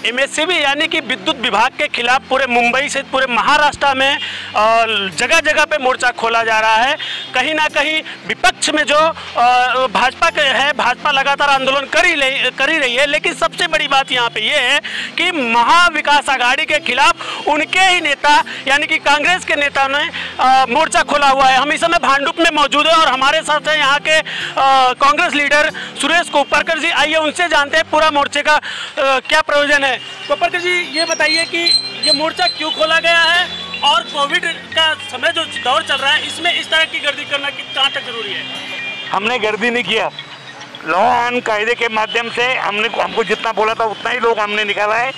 MSCB यानी कि विद्युत विभाग के खिलाफ पूरे मुंबई से पूरे महाराष्ट्र में जगह जगह पे मोर्चा खोला जा रहा है। कहीं ना कहीं विपक्ष में जो भाजपा के है, भाजपा लगातार आंदोलन कर ही रही है, लेकिन सबसे बड़ी बात यहाँ पे ये है कि महाविकास आघाड़ी के खिलाफ उनके ही नेता यानी कि कांग्रेस के नेता ने मोर्चा खोला हुआ है। हम इस समय भांडुप में मौजूद है और हमारे साथ है यहाँ के कांग्रेस लीडर सुरेश कोपरकर जी। आइए उनसे जानते हैं पूरा मोर्चे का क्या प्रयोजन है। कोपरकर जी, ये बताइए कि ये मोर्चा क्यों खोला गया है और कोविड का समय जो दौर चल रहा है इसमें इस तरह की गर्दी करना कहाँ तक जरूरी है? हमने गर्दी नहीं किया, लॉ एंड कायदे के माध्यम से हमको जितना बोला था उतना ही लोग हमने निकाला है।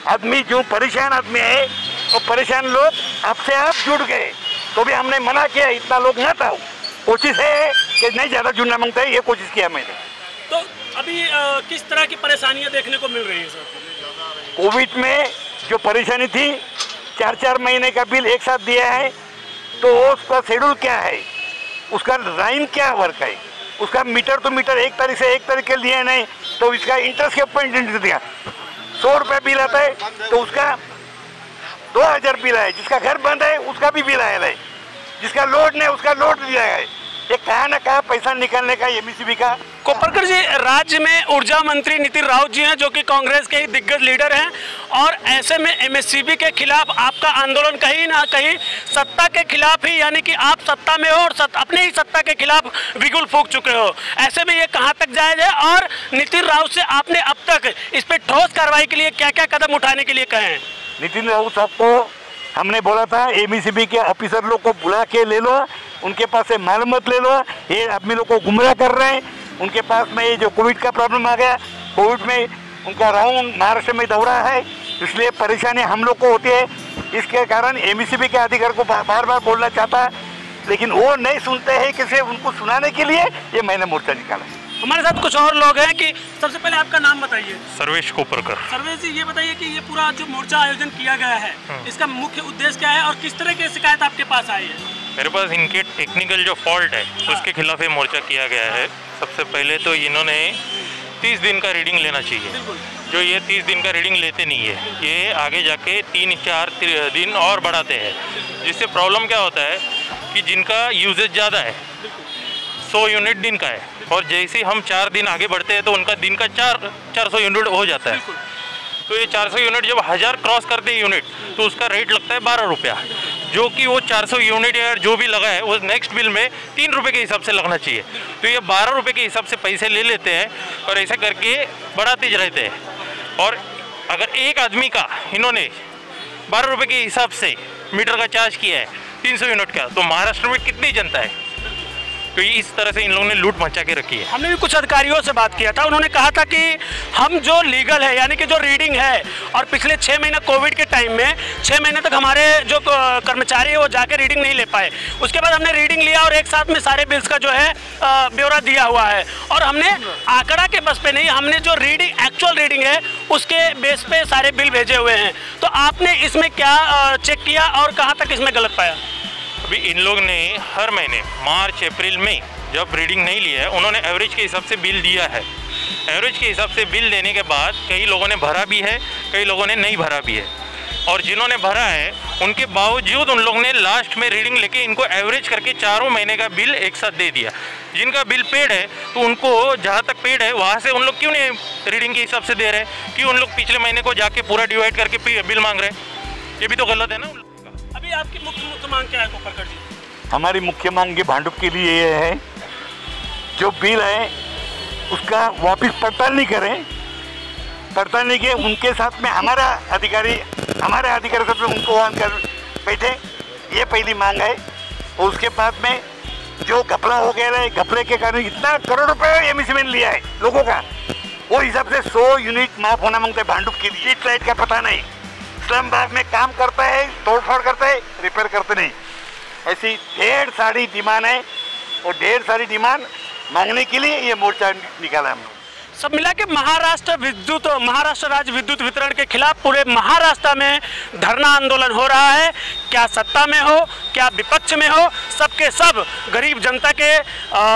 आदमी जो परेशान आदमी है वो परेशान लोग आपसे आप जुड़ गए, तो भी हमने मना किया, इतना लोग ना था। कोशिश है कि नहीं ज़्यादा जुड़ना मांगता है, ये कोशिश किया मैंने। तो अभी किस तरह की परेशानियां देखने को मिल रही है सर? कोविड में जो परेशानी थी, 4-4 महीने का बिल एक साथ दिया है, तो उसका शेड्यूल क्या है, उसका लाइन क्या वर्क है, उसका मीटर तो मीटर 1 तारीख से 1 तारीख के लिए नहीं, तो इसका इंटरेस्ट के ऊपर इंटरेस्ट दिया। 100 रुपये बिल आता है तो उसका 2000 बिल है, जिसका घर बंद है उसका भी बिल आया है, जिसका लोड नहीं उसका लोड दिया है। ये कहाँ ना कहाँ पैसा निकालने का एमएससीबी का। कोपरकर जी, राज्य में ऊर्जा मंत्री नितिन राउत जी हैं जो कि कांग्रेस के ही दिग्गज लीडर हैं, और ऐसे में एमएससीबी के खिलाफ आपका आंदोलन कहीं ना कहीं सत्ता के खिलाफ ही, यानी कि आप सत्ता में हो और अपने ही सत्ता के खिलाफ बिगुल फूंक चुके हो। ऐसे में ये कहाँ तक जायज है और नितिन राउत से आपने अब तक इस पर ठोस कार्रवाई के लिए क्या क्या कदम उठाने के लिए कहे हैं? नितिन राउत साहब को हमने बोला था एमएससीबी के ऑफिसर लोग को बुला के ले लो, उनके पास से मालूमात ले लो, ये आदमी लोग को गुमराह कर रहे हैं। उनके पास में ये जो कोविड का प्रॉब्लम आ गया, कोविड में उनका राउंड महाराष्ट्र में दौरा है, इसलिए परेशानी हम लोग को होती है। इसके कारण एमएससीबी के अधिकारी को बार बार बोलना चाहता है, लेकिन वो नहीं सुनते हैं। किसी उनको सुनाने के लिए ये मैंने मोर्चा निकाला। हमारे साथ कुछ और लोग हैं कि सबसे पहले आपका नाम बताइए। सर्वेश कोपरकर। सर्वेश जी, ये बताइए कि ये पूरा जो मोर्चा आयोजन किया गया है इसका मुख्य उद्देश्य क्या है और किस तरह की शिकायत आपके पास आई है? मेरे पास इनके टेक्निकल जो फॉल्ट है उसके खिलाफ ये मोर्चा किया गया है। सबसे पहले तो इन्होंने 30 दिन का रीडिंग लेना चाहिए, जो ये 30 दिन का रीडिंग लेते नहीं है, ये आगे जाके 3-4 दिन और बढ़ाते हैं, जिससे प्रॉब्लम क्या होता है कि जिनका यूजेज ज़्यादा है 100 यूनिट दिन का है, और जैसे हम 4 दिन आगे बढ़ते हैं तो उनका दिन का 400 यूनिट हो जाता है। तो ये 400 यूनिट जब 1000 क्रॉस करते हैं यूनिट, तो उसका रेट लगता है 12 रुपया, जो कि वो 400 यूनिट या जो भी लगा है वो नेक्स्ट बिल में 3 रुपये के हिसाब से लगना चाहिए। तो ये 12 रुपये के हिसाब से पैसे ले लेते हैं और ऐसा करके बढ़ाते रहते हैं। और अगर एक आदमी का इन्होंने 12 रुपये के हिसाब से मीटर का चार्ज किया है 300 यूनिट का, तो महाराष्ट्र में कितनी जनता है? तो इस तरह से इन लोगों ने लूट मचा के रखी है। हमने भी कुछ अधिकारियों से बात किया था, उन्होंने कहा था कि हम जो लीगल है यानी कि जो रीडिंग है, और पिछले 6 महीने कोविड के टाइम में 6 महीने तक हमारे जो कर्मचारी है वो जाके रीडिंग नहीं ले पाए। उसके बाद हमने रीडिंग लिया और एक साथ में सारे बिल्स का जो है ब्यौरा दिया हुआ है, और हमने आंकड़ा के बस पे नहीं, हमने जो रीडिंग एक्चुअल रीडिंग है उसके बेस पे सारे बिल भेजे हुए हैं। तो आपने इसमें क्या चेक किया और कहाँ तक इसमें गलत पाया? अभी इन लोग ने हर महीने मार्च अप्रैल में जब रीडिंग नहीं लिया है, उन्होंने एवरेज के हिसाब से बिल दिया है। एवरेज के हिसाब से बिल देने के बाद कई लोगों ने भरा भी है, कई लोगों ने नहीं भरा भी है, और जिन्होंने भरा है उनके बावजूद उन लोगों ने लास्ट में रीडिंग लेके इनको एवरेज करके 4 महीने का बिल एक साथ दे दिया। जिनका बिल पेड है तो उनको जहाँ तक पेड है वहाँ से उन लोग क्यों नहीं रीडिंग के हिसाब से दे रहे हैं? क्यों उन लोग पिछले महीने को जाके पूरा डिवाइड करके बिल मांग रहे हैं? ये भी तो गलत है ना। अभी आपकी मुख्य मांग क्या है कोपरकर जी? हमारी मुख्य मांग के भांडुप के लिए ये है, जो बिल है उसका वापस पड़ताल नहीं करें, पड़ताल नहीं किए, उनके साथ में हमारे अधिकारी साथ में उनको वहाँ कर बैठे, ये पहली मांग है। और उसके बाद में जो घपला हो गया है, घपले के कारण इतना करोड़ रुपए एमएससीबी ने लिया है लोगों का, वो हिसाब से 100 यूनिट माफ होना मांगते हैं भांडुप के लिए। स्ट्रीट लाइट का पता नहीं, स्लम बाग में काम करता है, तोड़फोड़ करता है, रिपेयर करते नहीं। ऐसी ढेर सारी डिमांड है, और ढेर सारी डिमांड मांगने के लिए ये मोर्चा निकाला हम लोग। सब मिला के महाराष्ट्र राज्य विद्युत वितरण के खिलाफ पूरे महाराष्ट्र में धरना आंदोलन हो रहा है। क्या सत्ता में हो, क्या विपक्ष में हो, सबके सब गरीब जनता के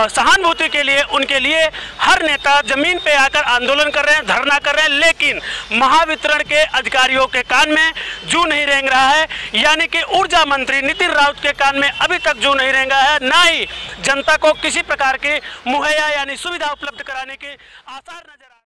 सहानुभूति के लिए, उनके लिए हर नेता जमीन पे आकर आंदोलन कर रहे हैं, धरना कर रहे हैं। लेकिन महावितरण के अधिकारियों के कान में जू नहीं रेंग रहा है, यानी कि ऊर्जा मंत्री नितिन राउत के कान में अभी तक जू नहीं रेंगा है, ना ही जनता को किसी प्रकार की मुहैया यानी सुविधा उपलब्ध कराने के आसार नजर